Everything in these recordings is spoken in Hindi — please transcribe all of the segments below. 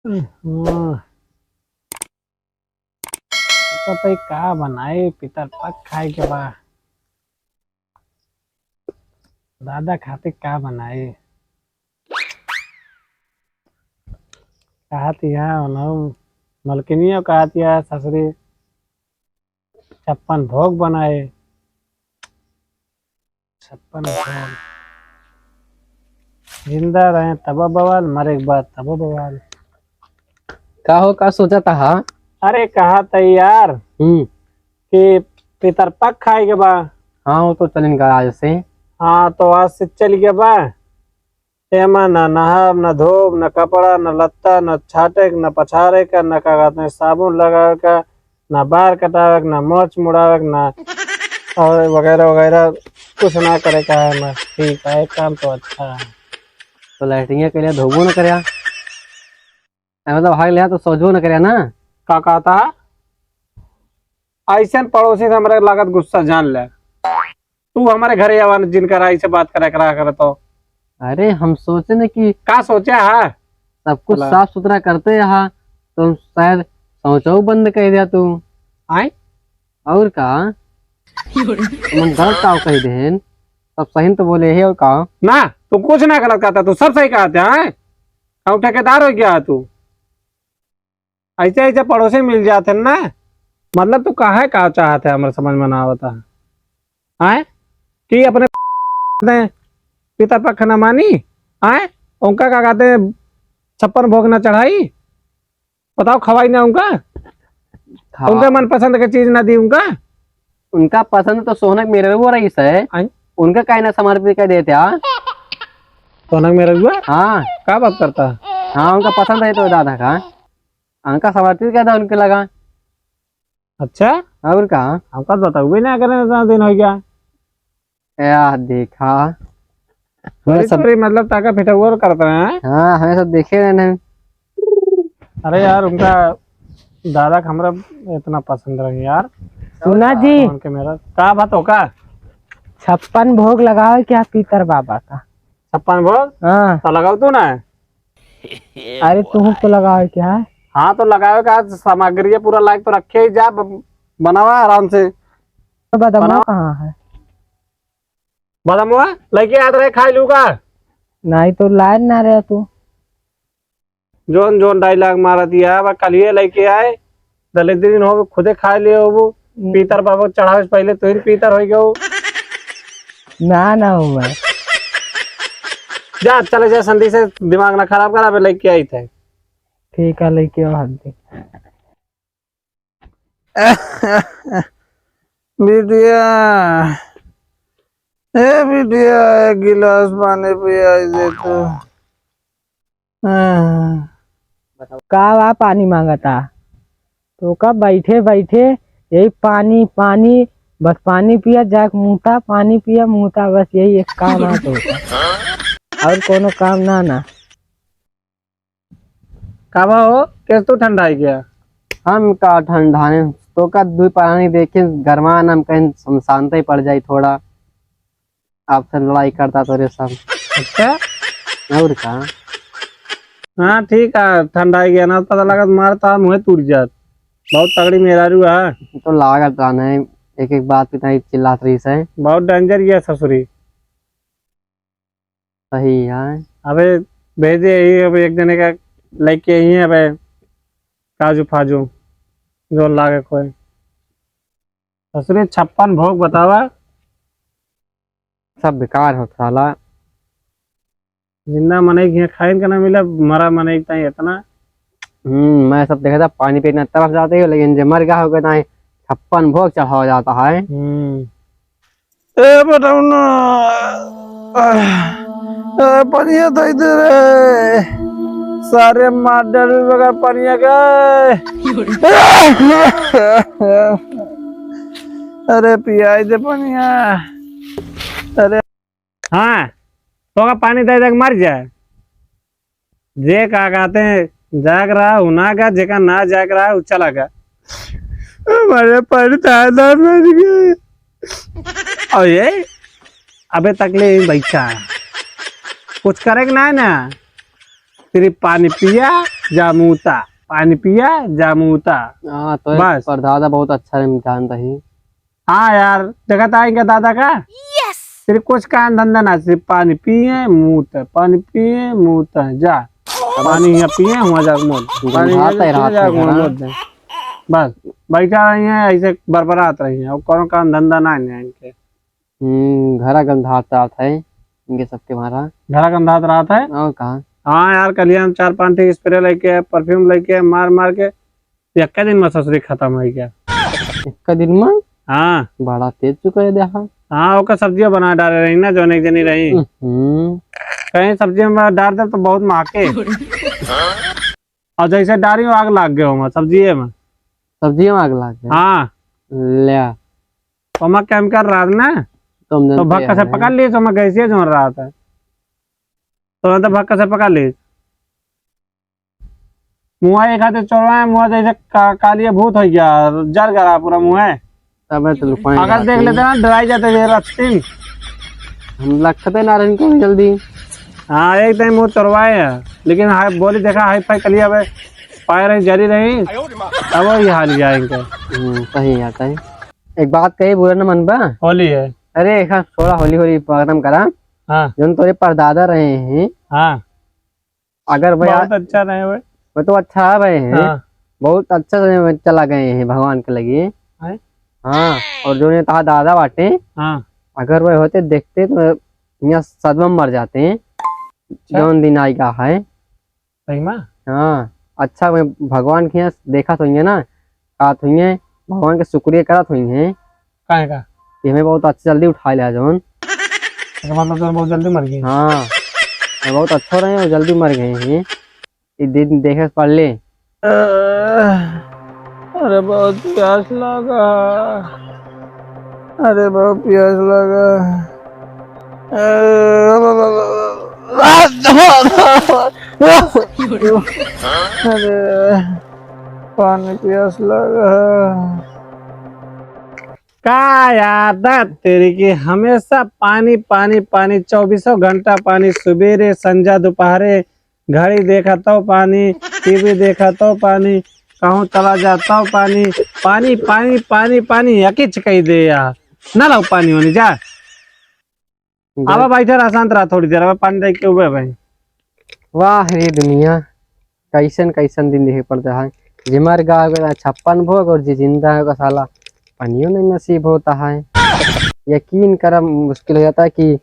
तो भाई का बनाए पितर पक खाए के बा दादा खाते का बनाए कहती है मलकिनियों कहती है ससुरी 56 भोग बनाए 56 भोग जिंदा रहे तब बवाल मरे के बाद तब बवाल। का हो का सोचा था? हाँ। अरे कहा था यार कि पितर पक खाए के बा। हाँ वो तो चलेगा आज से। हाँ तो आज से चल गया बा। एमा न नहाब न धोब न कपड़ा न लत्ता न छाटे न पछारे का न का कहते हैं साबुन लगावे का न बाल कटावे न मोच मुड़ावे न और वगैरह वगैरह कुछ ना करे का है ना। ठीक है काम तो अच्छा है। तो लैट्रिन के लिए धोबो न करया मतलब भाग लिया तो सोचबो न करया ना। का कहता ऐसा पड़ोसी से हमारे लागत गुस्सा जान ले तू हमारे घरे आवा जिनका राय से बात करे करा कर तो। अरे हम सोचे न कि का सोचा है सब कुछ साफ सुथरा करते यहाँ तो शायद शौचो बंद कर दिया तू। आए और का तुम गलत का कही देन सब सही तो बोले है और का ना तू कुछ ना गलत कहता तू सब सही कहते हैं। कहूँ ठेकेदार हो गया तू ऐसे ऐसे पड़ोसी मिल जाते ना मतलब तू कहा चाहते हमारे समझ में ना आवता है कि अपने पिता पक्ष न मानी आए उनका क्या कहते हैं 56 भोग न चढ़ाई बताओ खवाई ना उनका मनपसंद की चीज ना दी उनका पसंद तो सोनक मेरे वो रईस है उनका काय ना समर्पित कर देते। सोनक मेरे हुआ हाँ क्या बात करता हाँ उनका पसंद है तो दादा का उनका समर्पित कर था उनके लगा। अच्छा और का हमका बताओ भी ना करने इतना दिन हो गया यार देखा सब मतलब टाका फिटा हुआ करते हैं। हाँ हमें सब देखे रहने। अरे यार उनका दादा का हमरा इतना पसंद रहे यार। सुना जी उनके मेरा का बात हो का 56 भोग लगाओ क्या पीतर बाबा का 56 भोग हाँ तो लगाओ तू ना। अरे तुम तो लगाओ क्या है। हाँ तो लगाओ का सामग्री पूरा लायक तो रखे ही जा बनावा आराम से। तो बदमा कहाँ है बदम हुआ लेके याद रहे खाई लूगा नहीं तो लाइन ना रहे तू जोन जोन डायलॉग मारा दिया कल ये लेके आए दलित दिन हो खुदे खा लिए हो वो पीतर बाबा चढ़ावे से पहले तो ही पीतर हो गया ना हूँ मैं जा चले जा संधि से दिमाग ना खराब करा लेके आई थे। ठीक है लेके आओ हल्दी बिटिया बिटिया एक गिलास पानी पिया दे तो का पानी मांगता तो कब बैठे बैठे यही पानी पानी बस पानी पिया जाके मुँहता पानी पिया मुँहता बस यही एक काम आता और कोनो काम ना काबा हो कैसे तू ठंडा है गया हम का ठंडाने तो का दूध पानी देखे गरमा हम कहीं शांत ही पड़ जाये थोड़ा आपसे लड़ाई करता तो रे सब। अच्छा और का हाँ ठीक है ठंडा है गया ना पता लगा मारता मुँह टूट जात बहुत तगड़ी मेहरारू है तो लागत है एक एक बात इतना चिल्लात रही से बहुत डेंजर गया ससुरी। सही है अबे भेजे ही अब एक जने का लेके ही है अबे काजू फाजू जो लागे कोई ससुरी 56 भोग बतावा सब बेकार हो साला। जिंदा मने खाइन का ना मिला मरा मने इतना। मैं सब देखा था पानी पे इतना तरफ जाते हैं लेकिन जब मर गया होगा ना 56 भोग चढ़ाया जाता है। ए बताओ ना पनिया तो इधर है सारे माडल बगैर पनिया गए अरे पिया दे पनिया। अरे हाँ तो का पानी दे दे मर जाए जे का कहते हैं जाग रहा उना का जेका ना जाग रहा है चला गया हमारे पर तादार मर गए और ये अबे तकले बैठा कुछ करे ना सिर्फ पानी पिया जामूता, पानी पिया जामूता। हाँ तो बस। पर दादा बहुत अच्छा इम्तिहान रही। हाँ यार, देखा था इनका दादा का सिर्फ कुछ काम धंधा ना, सिर्फ पानी पिए मुँह, पानी पिए मुँह जा, पानी यहाँ पिए वहाँ जा पानी यहाँ गंधाता ही पिए, रात जा में वहाँ घरा। मुँह दे। बस बैठा रही है ऐसे बरबरात रही है और कौन काम धंधा ना है इनके। घरा गंधाता है इनके सबके मारा। घरा गंधात रहा था। और कहाँ हाँ यार, कल हम 4-5 ठी स्प्रे लेके परफ्यूम लेके मार मार के एक दिन में ससुरी खत्म हो गया। एक दिन में हाँ बड़ा तेज चुका है देखा। हाँ, ओकर सब्जियां बना डाले रही ना, जो एक जनी रही कहीं सब्जी में डाल दे तो बहुत महके और जैसे डारी में आग लग गया हूँ सब्जी में। सब्जी में आग लग गया। हाँ ले तो मैं केमिकल रहा था ना, तुम तो भक्का से पकड़ लिए, तो मैं कैसे जोड़ रहा था तो मैं तो भक्का से पकड़ ली। मुँह एक हाथ चोरवाए, मुँह जैसे कालिया भूत हो गया, जल गया पूरा मुँह। तब तो अगर देख लेते ना डराई जाते थे रस्ते। हम लगते ना रहे इनको जल्दी। हाँ एक टाइम मुँह चोरवाए है, लेकिन हाई बोली देखा हाई फाई कलिया पे पाए रही जरी रही, अब वही हाल गया इनका। सही आता है। एक बात कही बुरा न मन बा। होली है। अरे एक थोड़ा होली होली प्रोग्राम करा। हाँ जो तोरे परदादा रहे हैं। हाँ अगर भाई बहुत अच्छा रहे भाई। वो तो अच्छा है भाई है। हाँ बहुत अच्छा से चला गए हैं भगवान के लगे। है? हाँ और जो ने कहा दादा बाटे, हाँ अगर वह होते देखते तो यहाँ सदमा में मर जाते हैं। जौन दिन आई का है। सही माँ। हाँ अच्छा मैं भगवान के यहाँ देखा तो ना कहा तो भगवान के शुक्रिया करा तो कहाँ का कि हमें बहुत अच्छा जल्दी उठा लिया जौन। मतलब तो बहुत जल्दी मर गई। हाँ बहुत अच्छा रहे और जल्दी मर गए हैं। इस दिन देखे पढ़ ले। अरे बहुत प्यास लगा, अरे बहुत प्यास लगा। अरे पानी प्यास लगा। का याद तेरी की हमेशा पानी पानी पानी, 24 घंटा पानी, सवेरे संध्या दोपहरे घड़ी देखा तो पानी, टीवी देखा तो पानी, कहूँ चला जाता हूँ पानी पानी पानी पानी पानी। यकीच कही दे यार ना लो पानी होनी जा। अब बैठे रहा शांत रहा थोड़ी देर, अब पानी देख के हुए भाई। वाह रे दुनिया, कैसन कैसन दिन देखे पड़ता है। जिमर गा 56 भोग और जी जिंदा है साला पानियों नहीं नसीब होता है। यकीन करना मुश्किल हो जाता है कि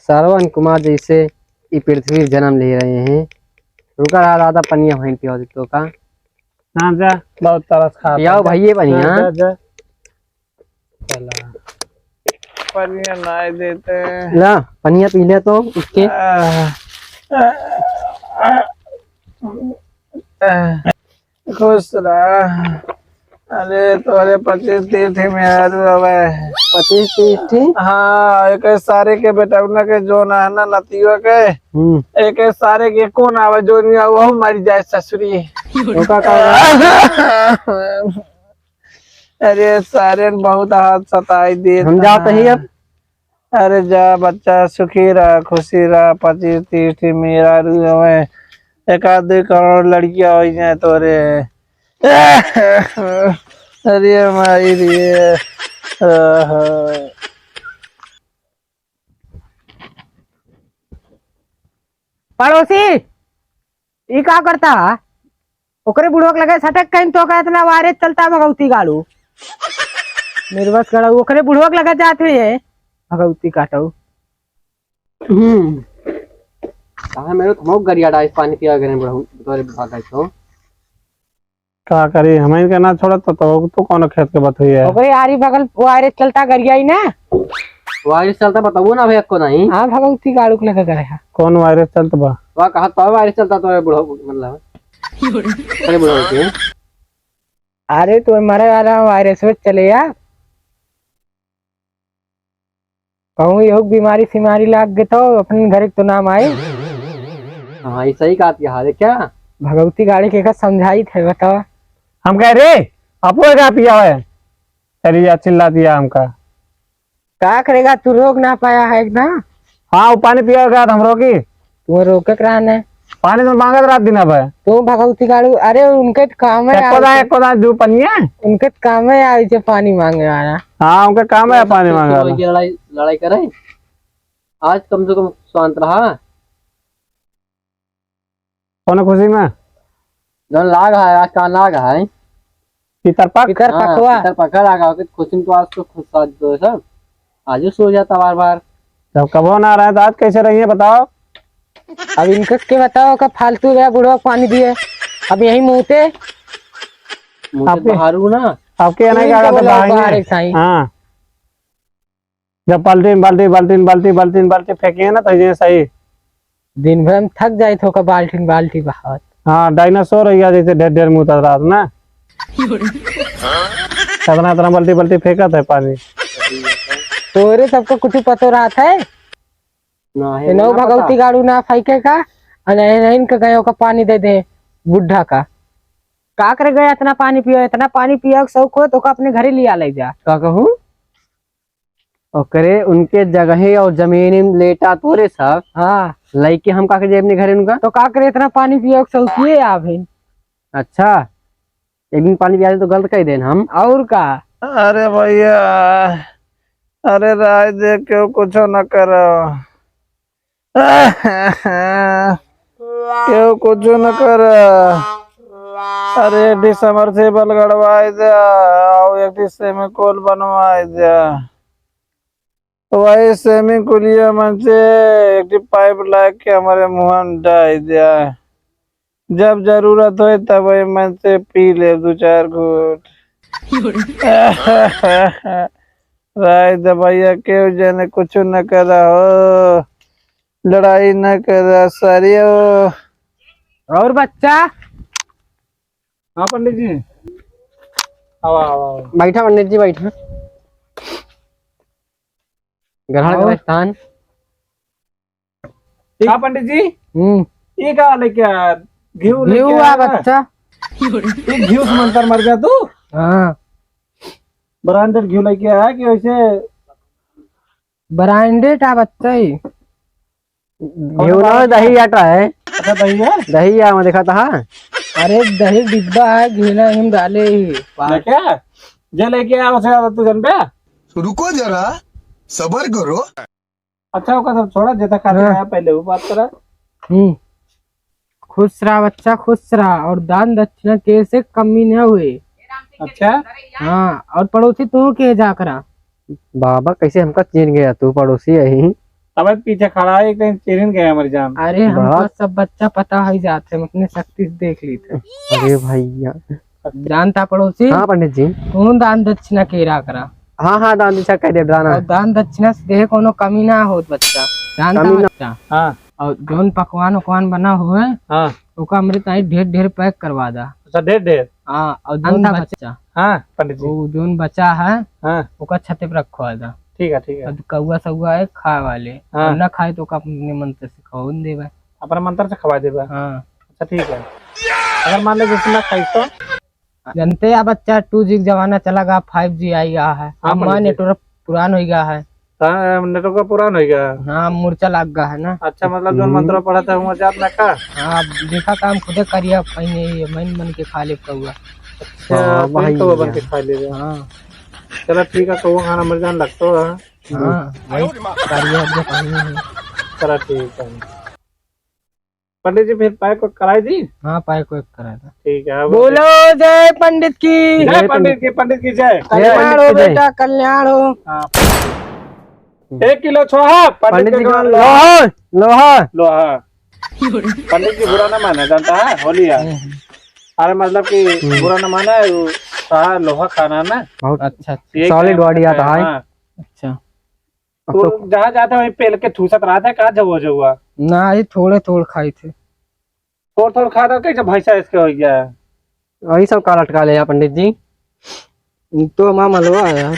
श्रवण कुमार जैसे ये पृथ्वी जन्म ले रहे हैं। रुका रहा दादा पनिया वहीं पिया तो का। हाँ जा, बहुत तरस खा पियाओ भाई ये पनिया। जा, जा। चला पनिया नहीं देते। ला पनिया पी ले तो उसके। खुश रहा। अरे तोरे 25-30 में आलू हवे। 25-30 हाँ एक सारे के बेटा के जो ना है ना नतिया के एक सारे के कौन आवे जो नहीं आवे वो मर जाए ससुरी। अरे सारे बहुत हाथ सताई दे। हम जाते ही अब। अरे जा बच्चा सुखी रहा खुशी रहा। 25-30 मेरा रू हवे, 1-2 करोड़ लड़कियां हो जाए तोरे। अरे माई रे। पड़ोसी ई का करता ओकरे बुढ़वक लगे सटक कहीं तो का इतना वायरस चलता भगवती गाड़ू निर्वस करा ओकरे बुढ़वक लगे जाते है भगवती काटो। कहा मेरे तो बहुत गरिया डाइस पानी पिया करे बड़ा तोरे भागा तो का करी हमें के ना छोड़ा तो कौन खेत के बात हुई है। ओकरे आरी बगल वायरस चलता गरिया ही ना वायरस चलता बताओ ना भैया को नहीं। हाँ भगवती गाड़ू के लगे करे कौन वायरस चलता बा। वहाँ कहा तो वायरस चलता तो बुढ़ा मतलब अरे बुढ़ा के। अरे तो मरे वाला वायरस में चले या कहूँ ये बीमारी सिमारी लाग गए तो अपने घर तो नाम आए। हाँ ऐसा ही कहा हाल है क्या। भगवती गाड़ी के समझाई थे बताओ। हम कह रे अपो क्या पिया है चलिए चिल्ला दिया हमका। क्या करेगा तू रोक ना पाया है ना। हाँ वो पानी पिया गया हम रोकी। तू रोके कराने पानी तो मांगत रात दिन अब तो भगवती गाड़ू अरे उनके काम है एको दा दू पनिया उनके काम है आई जे पानी मांगे आना। हाँ उनका काम है पानी मांगा लड़ाई लड़ाई करे आज कम से कम शांत रहा। कौन खुशी में जौन लाग है आज का लाग है पितर पक पितर पकवा इधर पकड़ लगा के खुशी तो आज तो खुश आज दो सब आज सो जाता बार बार। जब कबो ना रहा है तो आज कैसे रही है बताओ। अब इनके के बताओ का फालतू गया बुढ़वा पानी दिए अब यही मुँहते मुझे बाहरू ना आपके यहाँ क्या कहते हैं हाँ जब बाल्टी बाल्टी बाल्टी बाल्टी बाल्टी बाल्टी फेंकी है ना तो ये सही दिन भर हम थक जाए थे बाल्टी बाल्टी बहावत। हाँ डायनासोर है जैसे ढेर ढेर मुँह रात ना कितना इतना बाल्टी बाल्टी फेंका था पानी। तोरे सबको कुछ पतो रहा था नो भगवती गाड़ू ना फेंके का इनका गयो का पानी दे दे बुढ़ा का करे गया इतना पानी पिया शौक हो तो अपने घर ही लिया ले जा का कहूँ ओकरे उनके जगह और जमीन लेटा तोरे सब हाँ लइके हम का करे अपने घरे उनका तो करे इतना पानी पिया शौकिए आप अच्छा एक दिन पानी पिया तो गलत कह देन हम और का। अरे भैया अरे राय दे क्यों कुछ न करो क्यों कुछ न करो। अरे दिसंबर से बल गड़वाई दिया एक सेमी कोल बनवाई दिया वही सेमी कुलिया मन से एक पाइप ला के हमारे मुँह में डाल दिया जब जरूरत हो तब वही मन से पी ले 2-4 घूट राय दे भैया क्यों जाने कुछ न करा हो लड़ाई न करा सारी हो। और बच्चा हाँ पंडित जी आओ बैठा पंडित जी बैठा ग्रहण का स्थान। हाँ पंडित जी ये क्या लेके घी हुआ बच्चा घी मंतर मर गया तू। हाँ ब्रांडेड घी लेके आया कि वैसे ब्रांडेड आ बच्चा ही दही आटा है। अच्छा दही है दही आ मैं देखा था। अरे दही डिब्बा है घीना हम डाले ही क्या जे लेके आया उसे तू जन पे रुको जरा सबर करो। अच्छा होगा सब छोड़ा जेता खाते आया पहले वो बात करा। खुश रहा बच्चा खुश रहा और दान दक्षिणा कैसे कमी न हुए। अच्छा हाँ और पड़ोसी तू के जाकरा बाबा कैसे हमका चीन गया तू पड़ोसी यही अब पीछे खड़ा है एक दिन चिरिन गया हमारी जान। अरे हमको सब बच्चा पता है जाते हम अपने शक्ति से देख ली थे। अरे भैया जानता पड़ोसी। हाँ पंडित जी तू दान दक्षिणा केरा करा। हाँ हाँ दान दक्षिणा कह दे दाना दान दक्षिणा से देह कोनो कमी ना हो बच्चा जानता बच्चा। हाँ और जोन पकवान उकवान बना हुए हाँ ओका अमृत आई ढेर ढेर पैक करवा दा। अच्छा ढेर हाँ और जोन बच्चा हाँ पंडित जी वो जोन बचा है हाँ ओका छते पे रखवा दा। ठीक है कौआ सौआ है खा वाले हाँ। और ना खाए तो अपने मंत्र से खाओ देवे अपना मंत्र से खवा देगा। हाँ अच्छा ठीक है अगर मान ले जैसे ना खाई तो जानते हैं बच्चा 2G जमाना चला गया 5G आई गया है। हमारा नेटवर्क पुरान हो गया है। नेटवर्क पुरान हो गया। हाँ मूर्छा लग गया है ना। अच्छा मतलब जो मंत्र पढ़ा था वो जात ना का। हाँ देखा काम खुदे करिए पहले मन बन के खा ले कौआ। अच्छा तो बन के खा ले। हाँ चलो ठीक है कौआ खाना मर जान लगता है। हाँ वही करिए चलो ठीक है पंडित जी फिर पैक को कराई दी। हाँ पैक को करा था। ठीक है बोलो जय पंडित की जय पंडित की जय कल्याण हो बेटा कल्याण हो। 1 किलो छोहा पंडित जी लोहा लोहा लोहा पंडित जी बुरा ना माने जानता है होली है। अरे मतलब कि बुरा ना माना है लोहा खाना ना बहुत अच्छा सॉलिड बॉडी आता है। अच्छा तो जहाँ जाता वही पेल के ठूसत रहा था कहा जब ना ये थोड़े थोड़ खाई थे थोड़ खा रहा कैसे भैंसा इसके हो गया वही सब का लटका ले पंडित जी तो हमारा मलवा है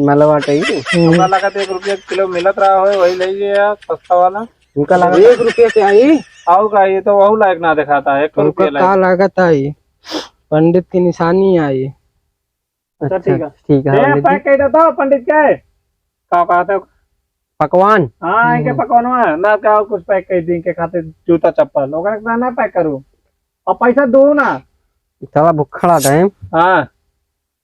मलवा चाहिए हमरा लगा 1 रुपया किलो मिलत रहा हो वही ले गया सस्ता वाला उनका लगा 1 रुपया के आई आओ का ये तो वह लायक ना दिखाता है 1 रुपया लागत आई पंडित की निशानी आई। अच्छा ठीक है ठीक है पैक कर देता पंडित के कहा पकवान हाँ इनके पकवानवा ना क्या कुछ पैक कर दी इनके खाते जूता चप्पल ओकरा ना पैक करूँ और पैसा दो ना। साला भुखड़ा टाइम। हाँ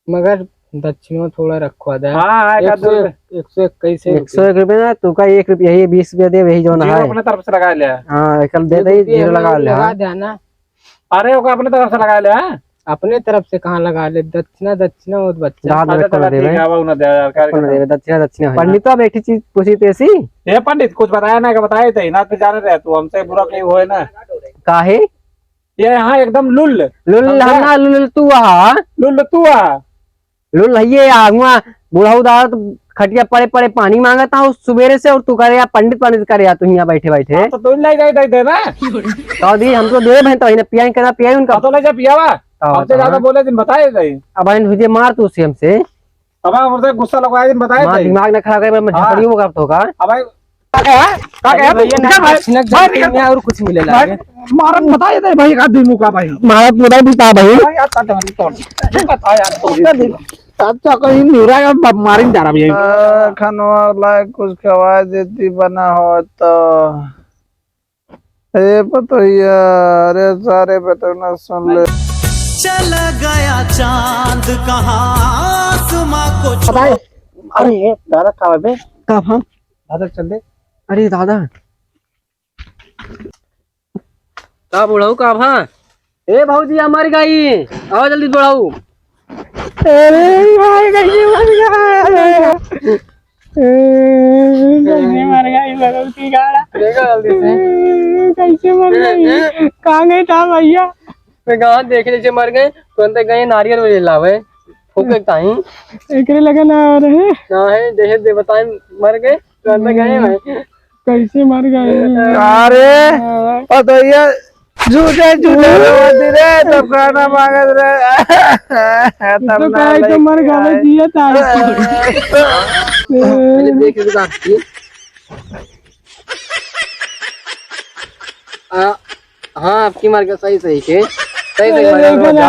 मगर दक्षिणा थोड़ा रखवा दे। हाँ 121 101 रुपये ना तू का 1 रुपया यही 20 रुपया दे वही जो ना है। अपने तरफ से लगा लिया। हाँ कल दे दे जीरो लगा ले। लगा देना। अरे ओका अपने तरफ से लगा लिया। अपने तरफ से कहाँ लगा ले, दक्षिणा और बच्चा रात में को दे दे दक्षिणा पंडित अब एक चीज पूछी तेसी ये पंडित कुछ बताया ना, बताए थे ना तो जाने रहे तू हमसे बुरा कहीं हुए ना काहे ये यहाँ एकदम लुल लुल हना लुल तू आ लुल तू आ लुल ये आगुआ बुढ़ाऊ दादा तो खटिया पड़े पड़े पानी मांगता हूँ सुबेरे से और तू करे या पंडित करे या तू यहाँ बैठे बैठे तो तुम ले जाए दे ना तो दी हम तो दे बहन तो पिया करना पिया उनका तो ले जा पिया वा हमसे ज्यादा बोले दिन बताए थे। अब तुझे मार तू उसी हमसे अब हमसे गुस्सा लगवाए दिन बताए थे। दिमाग न खराब करे मैं झपड़ी होगा तो का अब भाई और कुछ मिलेगा मारन बताए थे भाई का दिन का भाई मारा पूरा बता भाई अच्छा कहीं नीरा का मारिन जा रहा भैया खनवा लायक कुछ खवा देती बना हो तो ये पतोहिया अरे सारे बेटे न सुन ले। चला गया चांद कहाँ आसमां को छोड़। अरे दादा कहाँ बे कब हम दादा चल दे। अरे दादा का बुढ़ाऊ का हाँ ए भाऊजी हमारी गाई आओ जल्दी बुढ़ाऊ। अरे भाई कैसे मर गया, कैसे मर गई भगवती गाड़ा, कैसे मर गई, कहाँ गए था भैया? मैं गाँव देखे जैसे मर गए तुरंत गए नारियल वाले लावे फूके ताई एकरे लगे ना आ रहे ना है जैसे दे बताए मर गए तुरंत गए भाई कैसे मर गए। अरे पतोहिया झूठे झूठे रोती रे तब खाना मांगत रे तो काय तो मर गए जिया था पहले देख रुका हाँ आपकी मर गया सही सही के सही सही मर गया।